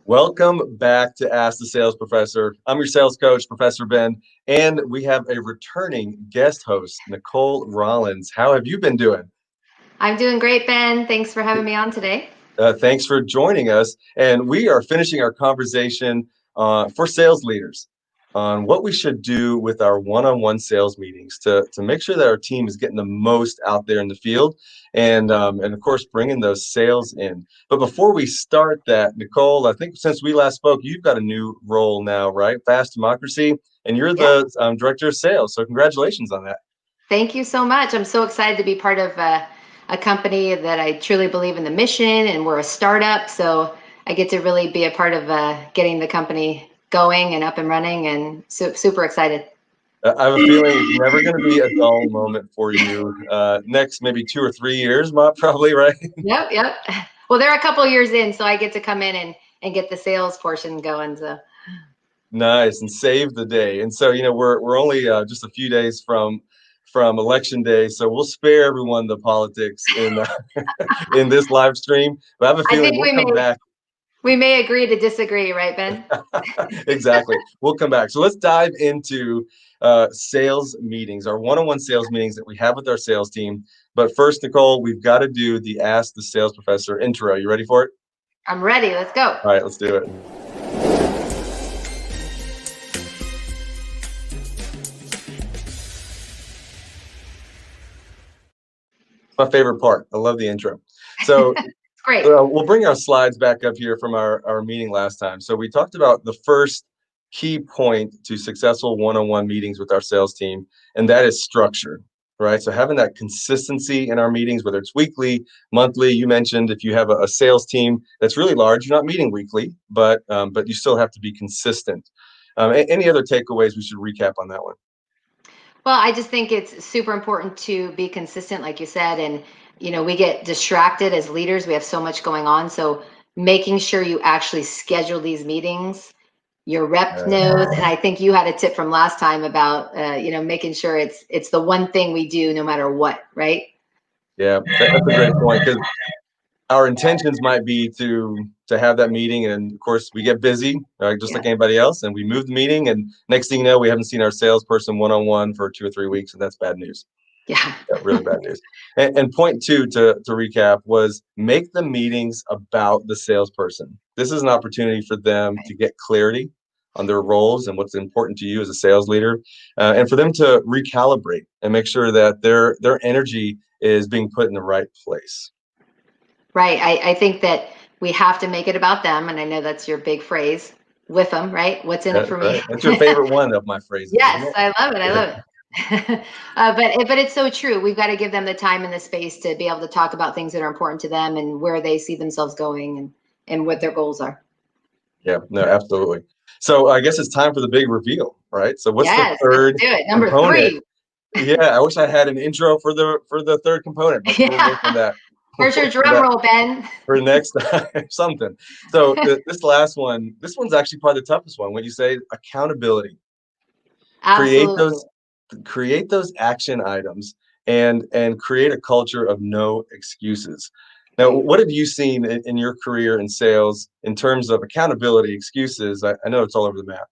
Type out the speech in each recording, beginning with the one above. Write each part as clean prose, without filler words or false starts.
Welcome back to Ask the Sales Professor. I'm your sales coach, Professor Ben, and we have a returning guest host, Nicole Rollins. How have you been doing? I'm doing great, Ben. Thanks for having me on today. Thanks for joining us. And we are finishing our conversation for sales leaders on what we should do with our one-on-one sales meetings to make sure that our team is getting the most out there in the field and of course, bringing those sales in. But before we start that, Nicole, I think since we last spoke, you've got a new role now, right? Fast Democracy, and you're Yeah. the director of sales. So congratulations on that. Thank you so much. I'm so excited to be part of a company that I truly believe in the mission, and we're a startup. So I get to really be a part of getting the company going and up and running, and super excited. I have a feeling it's never going to be a dull moment for you. Next, maybe 2 or 3 years, probably, right? Yep. Well, they're a couple of years in, so I get to come in and get the sales portion going. So Nice, and save the day. And so, we're only just a few days from election day, so we'll spare everyone the politics in in this live stream. But I have a I feeling think we'll come back. we may agree to disagree, right, Ben? Exactly. We'll come back. So let's dive into sales meetings, our one-on-one sales meetings that we have with our sales team. But first, Nicole, we've got to do the Ask the Sales Professor intro. You ready for it? I'm ready. Let's go. All right, let's do it. My favorite part. I love the intro. So It's great. we'll bring our slides back up here from our meeting last time. So we talked about the first key point to successful one-on-one meetings with our sales team, and that is structure, right? So having that consistency in our meetings, whether it's weekly, monthly. You mentioned if you have a sales team that's really large, you're not meeting weekly, but you still have to be consistent. Any other takeaways we should recap on that one? Well, I just think it's super important to be consistent, like you said, and we get distracted as leaders. We have so much going on, so making sure you actually schedule these meetings, your rep knows. And I think you had a tip from last time about making sure it's the one thing we do no matter what, right? Yeah, that's a great point because our intentions might be to have that meeting, and of course we get busy, right, just Yeah. like anybody else, and we move the meeting, and next thing you know, we haven't seen our salesperson one-on-one for 2 or 3 weeks, and that's bad news. Yeah. Yeah, really bad news. And point two, to recap, was make the meetings about the salesperson. This is an opportunity for them to get clarity on their roles and what's important to you as a sales leader, and for them to recalibrate and make sure that their energy is being put in the right place. Right. I think that we have to make it about them. And I know that's your big phrase, with them, right? What's in it That's for me? right. That's your favorite one of my phrases, isn't Yes, it? I love it. I love it. But it's so true. We've got to give them the time and the space to be able to talk about things that are important to them and where they see themselves going and what their goals are. Yeah, no, absolutely. So I guess it's time for the big reveal, right? So what's the Yes, let's third do it. Number component? 3. Yeah, I wish I had an intro for the third component, but we'll Yeah. work on that. We'll Where's your work on drum that roll, Ben? for next time, something. So this last one, this one's actually probably the toughest one. When you say accountability, create Absolutely. those create those action items and create a culture of no excuses. Now, Right. what have you seen in your career in sales in terms of accountability, excuses? I know it's all over the map.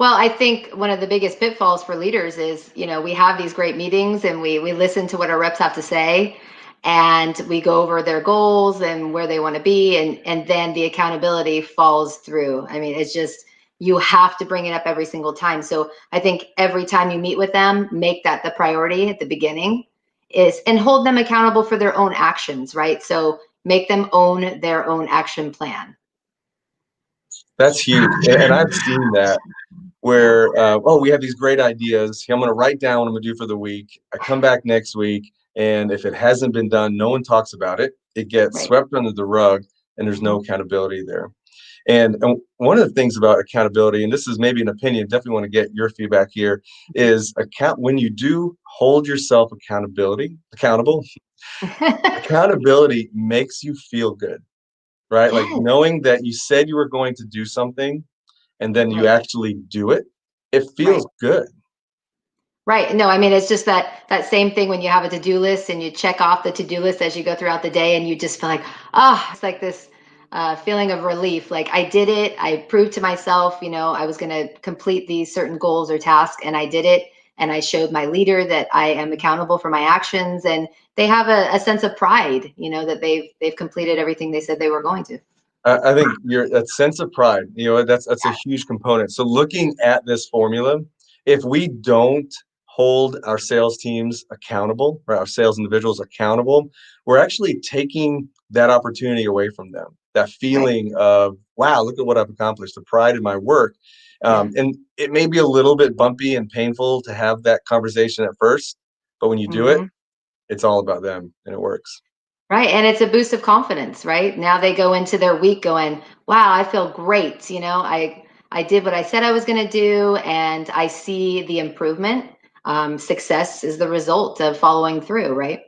Well, I think one of the biggest pitfalls for leaders is, we have these great meetings and we listen to what our reps have to say and we go over their goals and where they want to be and then the accountability falls through. I mean, it's just you have to bring it up every single time. So I think every time you meet with them, make that the priority at the beginning is and hold them accountable for their own actions, right? So make them own their own action plan. That's huge, and I've seen that where we have these great ideas. I'm going to write down what I'm going to do for the week. I come back next week, and if it hasn't been done, no one talks about it. It gets Right. swept under the rug, and there's no accountability there. And one of the things about accountability, and this is maybe an opinion, definitely want to get your feedback here, is when you do hold yourself accountable, accountability makes you feel good, right? Like Yes. knowing that you said you were going to do something and then you Right. actually do it, it Right. feels good. Right. No, I mean, it's just that same thing when you have a to-do list and you check off the to-do list as you go throughout the day and you just feel like, it's like this feeling of relief. Like I did it. I proved to myself, I was going to complete these certain goals or tasks, and I did it. And I showed my leader that I am accountable for my actions, and they have a sense of pride, that they've completed everything they said they were going to. I think that sense of pride, that's a huge component. So looking at this formula, if we don't hold our sales teams accountable, right, our sales individuals accountable, we're actually taking that opportunity away from them. That Right. feeling of, wow, look at what I've accomplished, the pride in my work. Yeah. And it may be a little bit bumpy and painful to have that conversation at first, but when you do it, Hmm. it's all about them and it works. Right. And it's a boost of confidence, right? Now they go into their week going, wow, I feel great. I did what I said I was going to do, and I see the improvement. Success is the result of following through, right?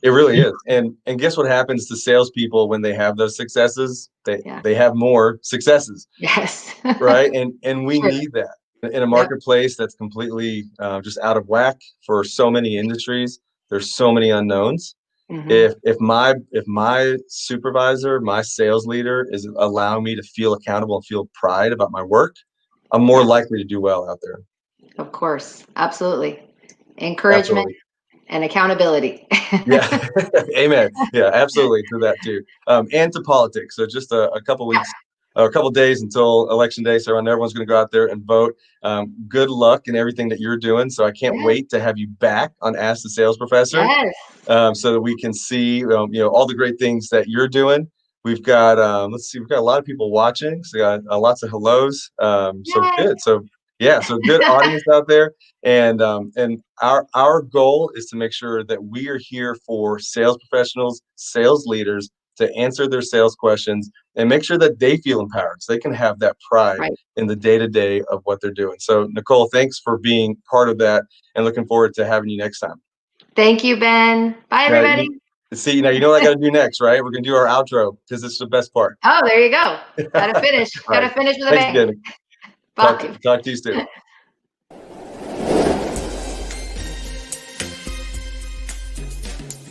It really is. And guess what happens to salespeople when they have those successes? They Yeah. they have more successes, Yes. right? And we True. need that in a Yep. marketplace that's completely just out of whack for so many industries. There's so many unknowns. Hmm. If my supervisor, my sales leader is allowing me to feel accountable and feel pride about my work, I'm more Yeah. likely to do well out there. Of course. Absolutely. Encouragement Absolutely. and accountability. Yeah. Amen. Yeah, absolutely to that too. And to politics. So just a couple weeks or a couple days until election day. So I know everyone's going to go out there and vote. Good luck in everything that you're doing. So I can't Yes. wait to have you back on Ask the Sales Professor, Yes. so that we can see, all the great things that you're doing. We've got, let's see, we've got a lot of people watching. So we got lots of hellos. So Yay. good. So yeah, so good audience out there. And our goal is to make sure that we are here for sales professionals, sales leaders to answer their sales questions and make sure that they feel empowered so they can have that pride Right. in the day-to-day of what they're doing. So Nicole, thanks for being part of that and looking forward to having you next time. Thank you, Ben. Bye, Now, everybody. now you know what I got to do next, right? We're gonna do our outro because it's the best part. Oh, there you go. Gotta finish. All Gotta right. finish with a Thanks bang. again. Talk to Bye. talk to you soon.